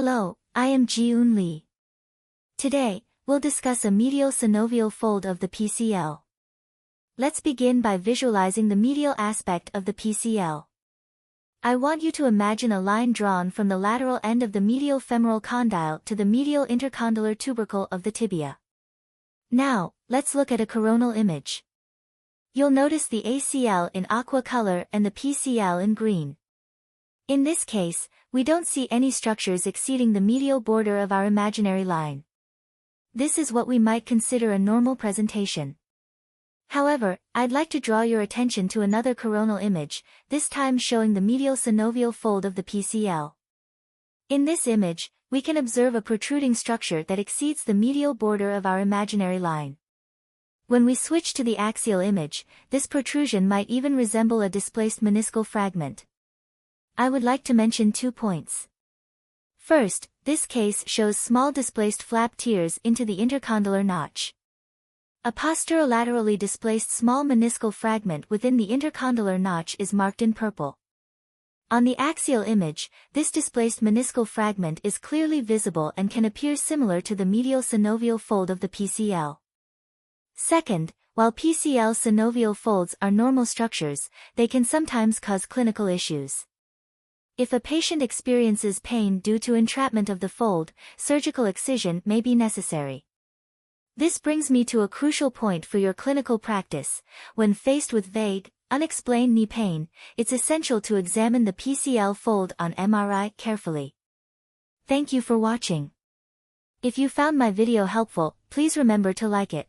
Hello, I am Ji-Eun Lee. Today, we'll discuss a medial synovial fold of the PCL. Let's begin by visualizing the medial aspect of the PCL. I want you to imagine a line drawn from the lateral end of the medial femoral condyle to the medial intercondylar tubercle of the tibia. Now, let's look at a coronal image. You'll notice the ACL in aqua color and the PCL in green. In this case, we don't see any structures exceeding the medial border of our imaginary line. This is what we might consider a normal presentation. However, I'd like to draw your attention to another coronal image, this time showing the medial synovial fold of the PCL. In this image, we can observe a protruding structure that exceeds the medial border of our imaginary line. When we switch to the axial image, this protrusion might even resemble a displaced meniscal fragment. I would like to mention 2 points. First, this case shows small displaced flap tears into the intercondylar notch. A posterolaterally displaced small meniscal fragment within the intercondylar notch is marked in purple. On the axial image, this displaced meniscal fragment is clearly visible and can appear similar to the medial synovial fold of the PCL. Second, while PCL synovial folds are normal structures, they can sometimes cause clinical issues. If a patient experiences pain due to entrapment of the fold, surgical excision may be necessary. This brings me to a crucial point for your clinical practice. When faced with vague, unexplained knee pain, it's essential to examine the PCL fold on MRI carefully. Thank you for watching. If you found my video helpful, please remember to like it.